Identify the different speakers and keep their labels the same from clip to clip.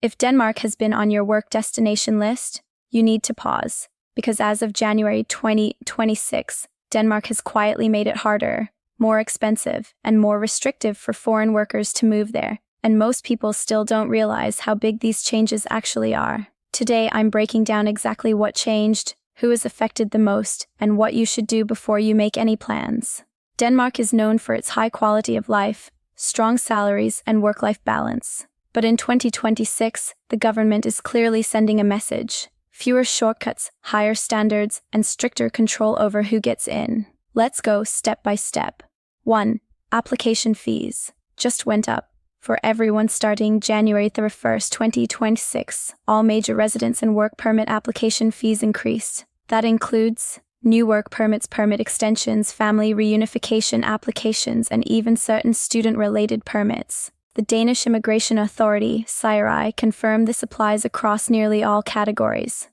Speaker 1: If Denmark has been on your work destination list, you need to pause, because as of January 2026, Denmark has quietly made it harder, more expensive, and more restrictive for foreign workers to move there, and most people still don't realize how big these changes actually are. Today, I'm breaking down exactly what changed, who is affected the most, and what you should do before you make any plans. Denmark is known for its high quality of life, strong salaries, and work-life balance. But in 2026, the government is clearly sending a message: fewer shortcuts, higher standards, and stricter control over who gets in. Let's go step by step. 1. Application fees just went up. For everyone starting January 31st, 2026, all major residence and work permit application fees increased. That includes new work permits, permit extensions, family reunification applications, and even certain student-related permits. The Danish Immigration Authority, SIRI, confirmed this applies across nearly all categories.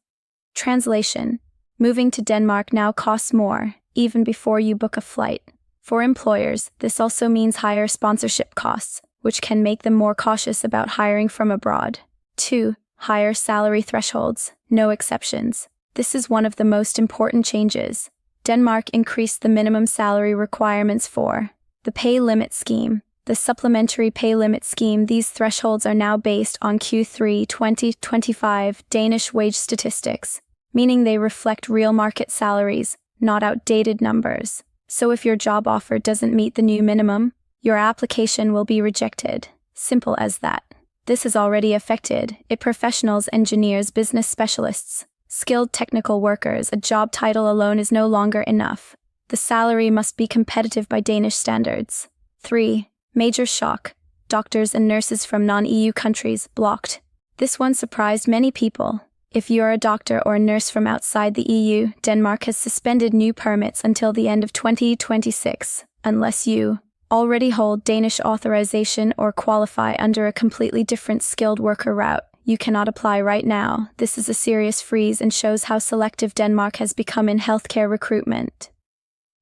Speaker 1: Translation: moving to Denmark now costs more, even before you book a flight. For employers, this also means higher sponsorship costs, which can make them more cautious about hiring from abroad. 2. Higher salary thresholds, no exceptions. This is one of the most important changes. Denmark increased the minimum salary requirements for the pay limit scheme, the supplementary pay limit scheme. These thresholds are now based on Q3 2025 Danish wage statistics, meaning they reflect real market salaries, not outdated numbers. So if your job offer doesn't meet the new minimum, your application will be rejected. Simple as that. This has already affected professionals, engineers, business specialists, skilled technical workers. A job title alone is no longer enough. The salary must be competitive by Danish standards. 3. Major shock. Doctors and nurses from non-EU countries blocked. This one surprised many people. If you're a doctor or a nurse from outside the EU, Denmark has suspended new permits until the end of 2026, unless you already hold Danish authorization or qualify under a completely different skilled worker route. You cannot apply right now. This is a serious freeze and shows how selective Denmark has become in healthcare recruitment.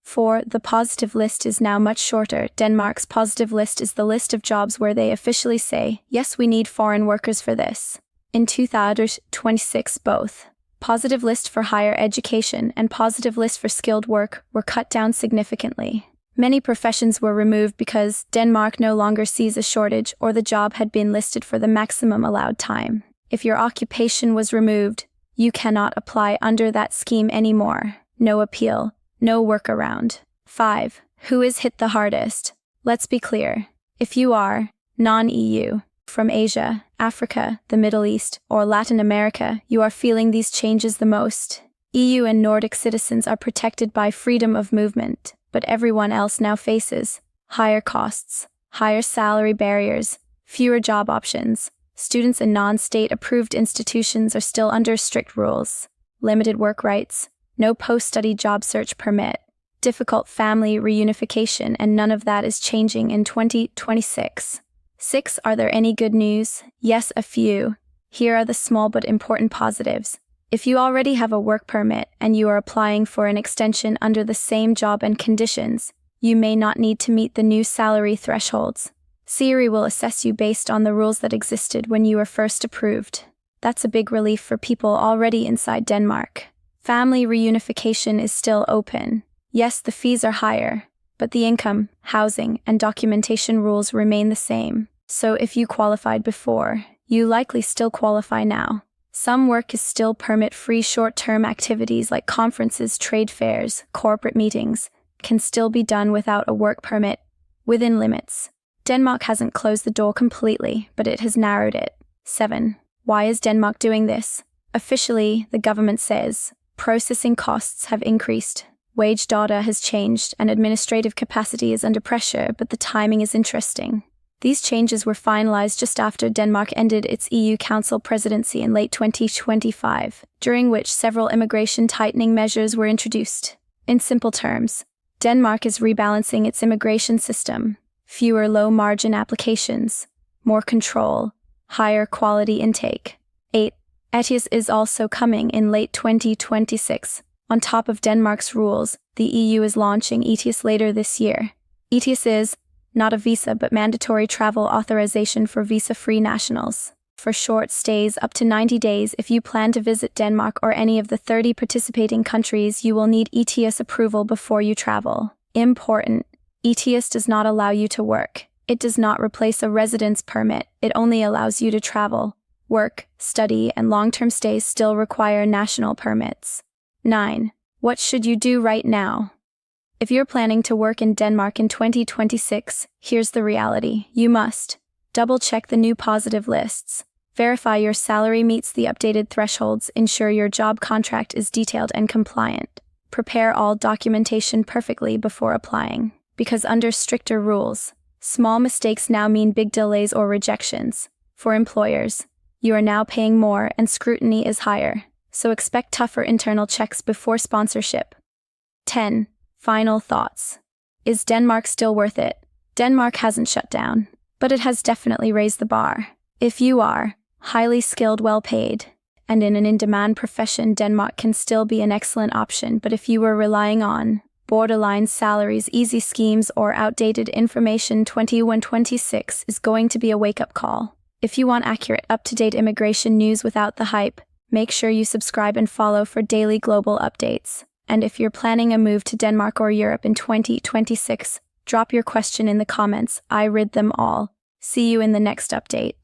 Speaker 1: 4. The positive list is now much shorter. Denmark's positive list is the list of jobs where they officially say, yes, we need foreign workers for this. In 2026, both positive list for higher education and positive list for skilled work were cut down significantly. Many professions were removed because Denmark no longer sees a shortage or the job had been listed for the maximum allowed time. If your occupation was removed, you cannot apply under that scheme anymore. No appeal. No workaround. 5. Who is hit the hardest? Let's be clear. If you are non-EU, from Asia, Africa, the Middle East, or Latin America, you are feeling these changes the most. EU and Nordic citizens are protected by freedom of movement, but everyone else now faces higher costs, higher salary barriers, fewer job options. Students in non-state approved institutions are still under strict rules. Limited work rights. No post-study job search permit, difficult family reunification, and none of that is changing in 2026. 6. Are there any good news? Yes, a few. Here are the small but important positives. If you already have a work permit and you are applying for an extension under the same job and conditions, you may not need to meet the new salary thresholds. SIRI will assess you based on the rules that existed when you were first approved. That's a big relief for people already inside Denmark. Family reunification is still open. Yes, the fees are higher, but the income, housing, and documentation rules remain the same. So if you qualified before, you likely still qualify now. Some work is still permit-free. Short-term activities like conferences, trade fairs, corporate meetings can still be done without a work permit, within limits. Denmark hasn't closed the door completely, but it has narrowed it. 7. Why is Denmark doing this? Officially, the government says processing costs have increased, wage data has changed, and administrative capacity is under pressure, but the timing is interesting. These changes were finalized just after Denmark ended its EU Council presidency in late 2025, during which several immigration tightening measures were introduced. In simple terms, Denmark is rebalancing its immigration system. Fewer low-margin applications, more control, higher quality intake. 8. ETIAS is also coming in late 2026. On top of Denmark's rules, the EU is launching ETIAS later this year. ETIAS is not a visa but mandatory travel authorization for visa-free nationals. For short stays up to 90 days, if you plan to visit Denmark or any of the 30 participating countries, you will need ETIAS approval before you travel. Important: ETIAS does not allow you to work. It does not replace a residence permit. It only allows you to travel. Work, study, and long-term stays still require national permits. 9. What should you do right now? If you're planning to work in Denmark in 2026, here's the reality. You must double-check the new positive lists. Verify your salary meets the updated thresholds. Ensure your job contract is detailed and compliant. Prepare all documentation perfectly before applying. Because under stricter rules, small mistakes now mean big delays or rejections. For employers, you are now paying more and scrutiny is higher, so expect tougher internal checks before sponsorship. 10. Final thoughts. Is Denmark still worth it? Denmark hasn't shut down, but it has definitely raised the bar. If you are highly skilled, well-paid, and in an in-demand profession, Denmark can still be an excellent option. But if you were relying on borderline salaries, easy schemes, or outdated information, 2026 is going to be a wake-up call. If you want accurate, up-to-date immigration news without the hype, make sure you subscribe and follow for daily global updates. And if you're planning a move to Denmark or Europe in 2026, drop your question in the comments. I read them all. See you in the next update.